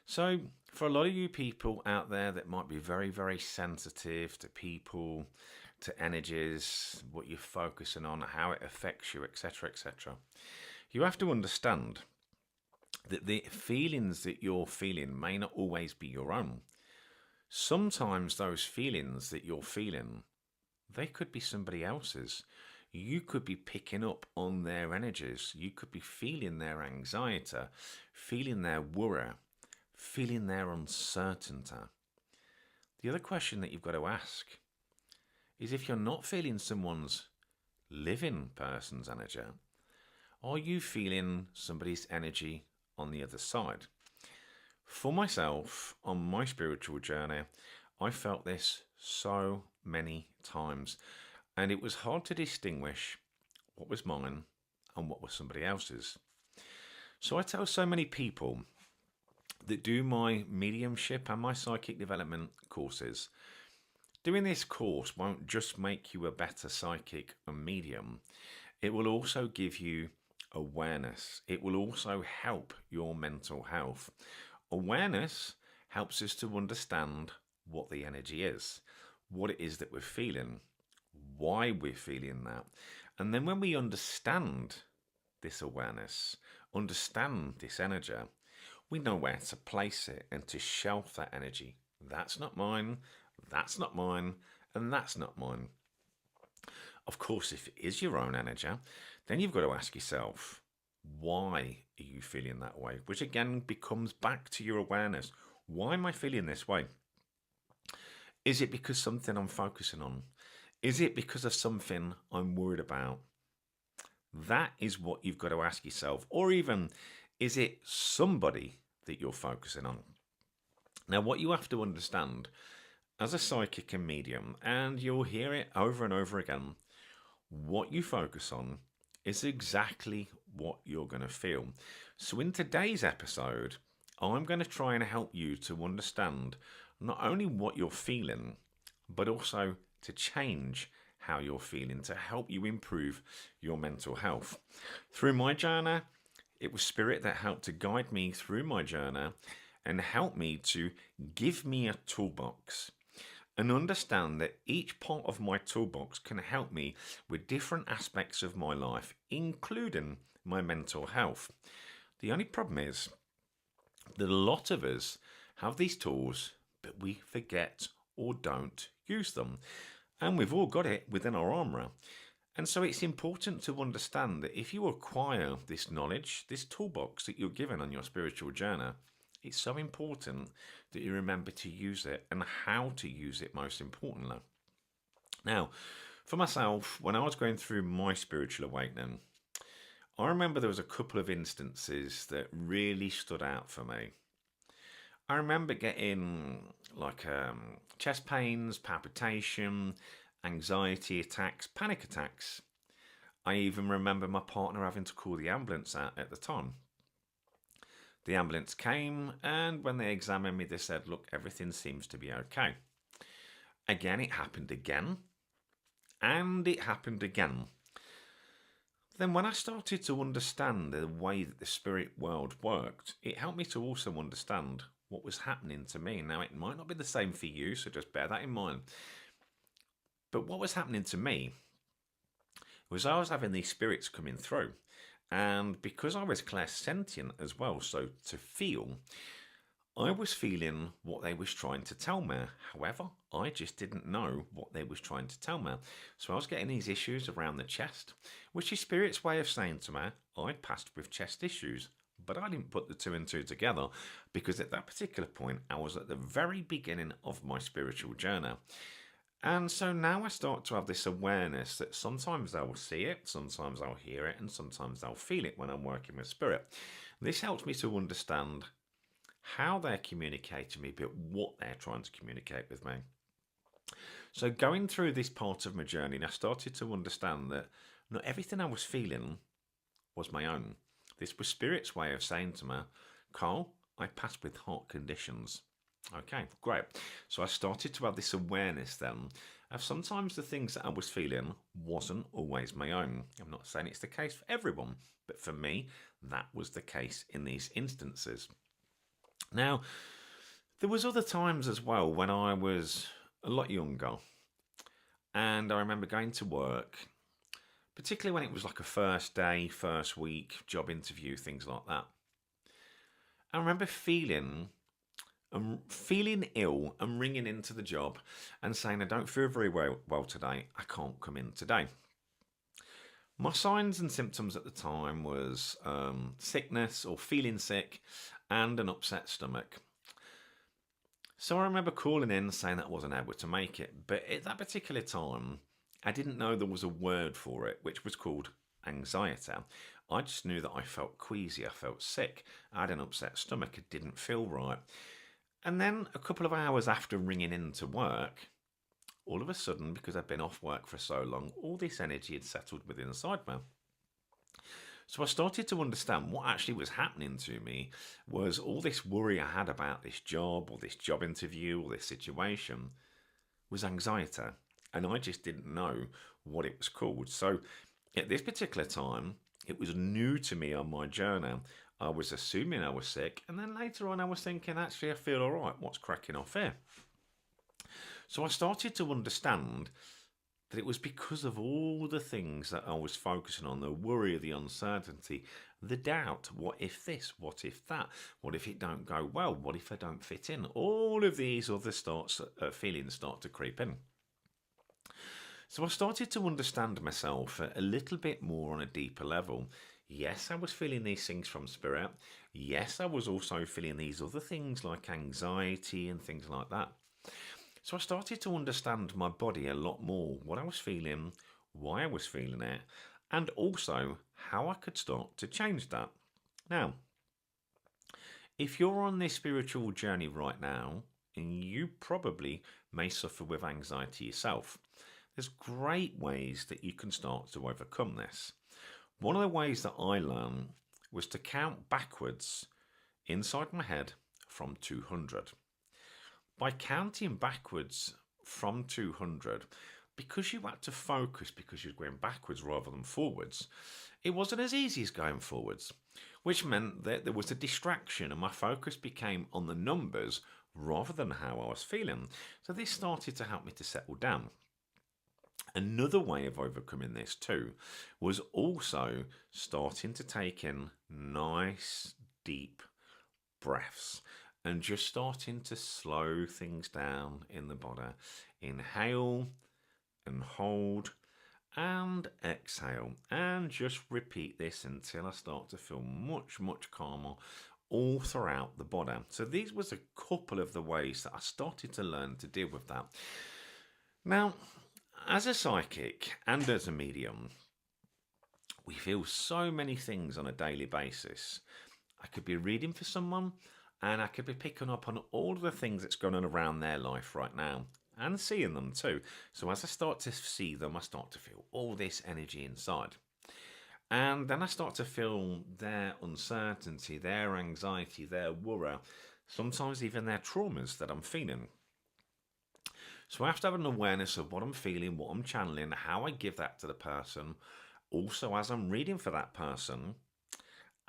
So, for a lot of you people out there that might be very, very sensitive to people, to energies, what you're focusing on, how it affects you, etc., etc., you have to understand that the feelings that you're feeling may not always be your own. Sometimes those feelings that you're feeling, they could be somebody else's. You could be picking up on their energies. You could be feeling their anxiety, feeling their worry, feeling their uncertainty. The other question that you've got to ask is, if you're not feeling someone's living person's energy, are you feeling somebody's energy on the other side? For myself, on my spiritual journey, I felt this so many times, and it was hard to distinguish what was mine and what was somebody else's. So I tell so many people that do my mediumship and my psychic development courses, doing this course won't just make you a better psychic and medium, it will also give you awareness. It will also help your mental health. Awareness helps us to understand what the energy is, what it is that we're feeling, why we're feeling that. And then when we understand this awareness, understand this energy, we know where to place it and to shelf that energy. That's not mine, that's not mine, and that's not mine. Of course, if it is your own energy, then you've got to ask yourself, why are you feeling that way? Which again becomes back to your awareness. Why am I feeling this way? Is it because something I'm focusing on? Is it because of something I'm worried about? That is what you've got to ask yourself. Or even, is it somebody that you're focusing on? Now, what you have to understand as a psychic and medium, and you'll hear it over and over again, what you focus on is exactly what you're going to feel. So in today's episode, I'm going to try and help you to understand not only what you're feeling, but also to change how you're feeling, to help you improve your mental health. Through my journey, it was Spirit that helped to guide me through my journey and help me to give me a toolbox and understand that each part of my toolbox can help me with different aspects of my life, including my mental health. The only problem is that a lot of us have these tools, but we forget or don't use them. And we've all got it within our armoury. And so it's important to understand that if you acquire this knowledge, this toolbox that you're given on your spiritual journey, it's so important that you remember to use it and how to use it, most importantly. Now, for myself, when I was going through my spiritual awakening, I remember there was a couple of instances that really stood out for me. I remember getting chest pains, palpitation, anxiety attacks, panic attacks. I even remember my partner having to call the ambulance out at the time. The ambulance came, and when they examined me, they said, look, everything seems to be okay. Again, it happened again, and it happened again. Then when I started to understand the way that the spirit world worked, it helped me to also understand what was happening to me. Now, it might not be the same for you, so just bear that in mind. But what was happening to me was I was having these spirits coming through. And because I was clairsentient as well, so to feel, I was feeling what they was trying to tell me. However, I just didn't know what they was trying to tell me. So I was getting these issues around the chest, which is Spirit's way of saying to me, I'd passed with chest issues. But I didn't put the two and two together because at that particular point, I was at the very beginning of my spiritual journey. And so now I start to have this awareness that sometimes I will see it, sometimes I'll hear it, and sometimes I'll feel it when I'm working with spirit. This helps me to understand how they're communicating with me, but what they're trying to communicate with me. So going through this part of my journey, I started to understand that not everything I was feeling was my own. This was Spirit's way of saying to me, Carl, I passed with heart conditions. Okay, great. So I started to have this awareness then of sometimes the things that I was feeling wasn't always my own. I'm not saying it's the case for everyone, but for me, that was the case in these instances. Now, there was other times as well when I was a lot younger, and I remember going to work, particularly when it was like a first day, first week job interview, things like that. I remember feeling ill and ringing into the job and saying, I don't feel very well today. I can't come in today. My signs and symptoms at the time was sickness or feeling sick and an upset stomach. So I remember calling in saying that I wasn't able to make it. But at that particular time, I didn't know there was a word for it, which was called anxiety. I just knew that I felt queasy, I felt sick, I had an upset stomach, it didn't feel right. And then a couple of hours after ringing in to work, all of a sudden, because I'd been off work for so long, all this energy had settled within inside me. So I started to understand what actually was happening to me was all this worry I had about this job or this job interview or this situation was anxiety. And I just didn't know what it was called. So at this particular time, it was new to me on my journey. I was assuming I was sick, and then later on I was thinking, actually, I feel all right. What's cracking off here? So I started to understand that it was because of all the things that I was focusing on, the worry, the uncertainty, the doubt. What if this? What if that? What if it don't go well? What if I don't fit in? All of these other feelings start to creep in. So I started to understand myself a little bit more on a deeper level. Yes, I was feeling these things from spirit. Yes, I was also feeling these other things like anxiety and things like that. So I started to understand my body a lot more, what I was feeling, why I was feeling it, and also how I could start to change that. Now, if you're on this spiritual journey right now, and you probably may suffer with anxiety yourself, there's great ways that you can start to overcome this. One of the ways that I learned was to count backwards inside my head from 200. By counting backwards from 200, because you had to focus because you're going backwards rather than forwards, it wasn't as easy as going forwards, which meant that there was a distraction and my focus became on the numbers rather than how I was feeling. So this started to help me to settle down. Another way of overcoming this too was also starting to take in nice, deep breaths and just starting to slow things down in the body. Inhale and hold and exhale, and just repeat this until I start to feel much, much calmer all throughout the body. So these was a couple of the ways that I started to learn to deal with that. Now, as a psychic and as a medium, we feel so many things on a daily basis. I could be reading for someone and I could be picking up on all of the things that's going on around their life right now and seeing them too. So as I start to see them, I start to feel all this energy inside. And then I start to feel their uncertainty, their anxiety, their worry, sometimes even their traumas that I'm feeling. So I have to have an awareness of what I'm feeling, what I'm channeling, how I give that to the person. Also, as I'm reading for that person,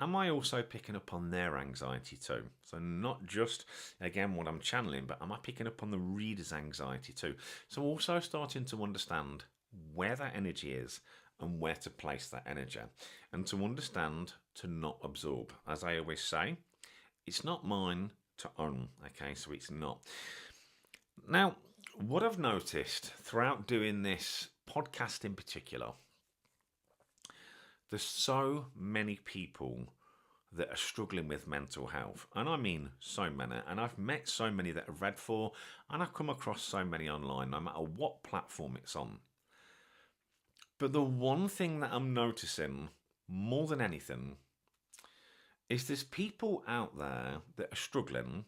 am I also picking up on their anxiety too? So not just, again, what I'm channeling, but am I picking up on the reader's anxiety too? So also starting to understand where that energy is and where to place that energy. And to understand to not absorb. As I always say, it's not mine to own, okay? So it's not. Now, what I've noticed throughout doing this podcast in particular, there's so many people that are struggling with mental health. And I mean so many. And I've met so many that I've read for, and I've come across so many online, no matter what platform it's on. But the one thing that I'm noticing more than anything is there's people out there that are struggling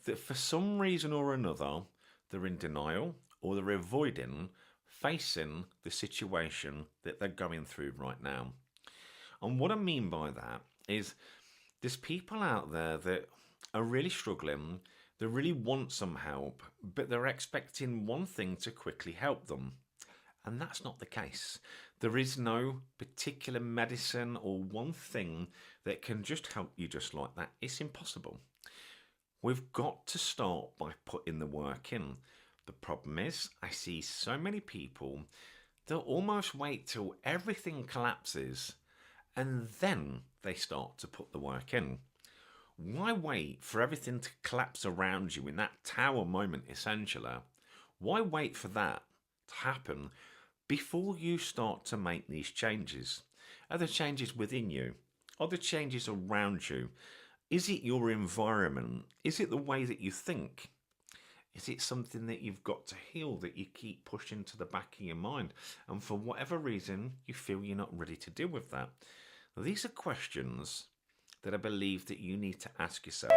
that for some reason or another, they're in denial or they're avoiding facing the situation that they're going through right now. And what I mean by that is there's people out there that are really struggling, they really want some help, but they're expecting one thing to quickly help them. And that's not the case. There is no particular medicine or one thing that can just help you just like that. It's impossible. We've got to start by putting the work in. The problem is, I see so many people, they'll almost wait till everything collapses and then they start to put the work in. Why wait for everything to collapse around you in that tower moment, essentially? Why wait for that to happen before you start to make these changes? Are there changes within you? Are there changes around you? Is it your environment? Is it the way that you think? Is it something that you've got to heal that you keep pushing to the back of your mind? And for whatever reason, you feel you're not ready to deal with that. These are questions that I believe that you need to ask yourself.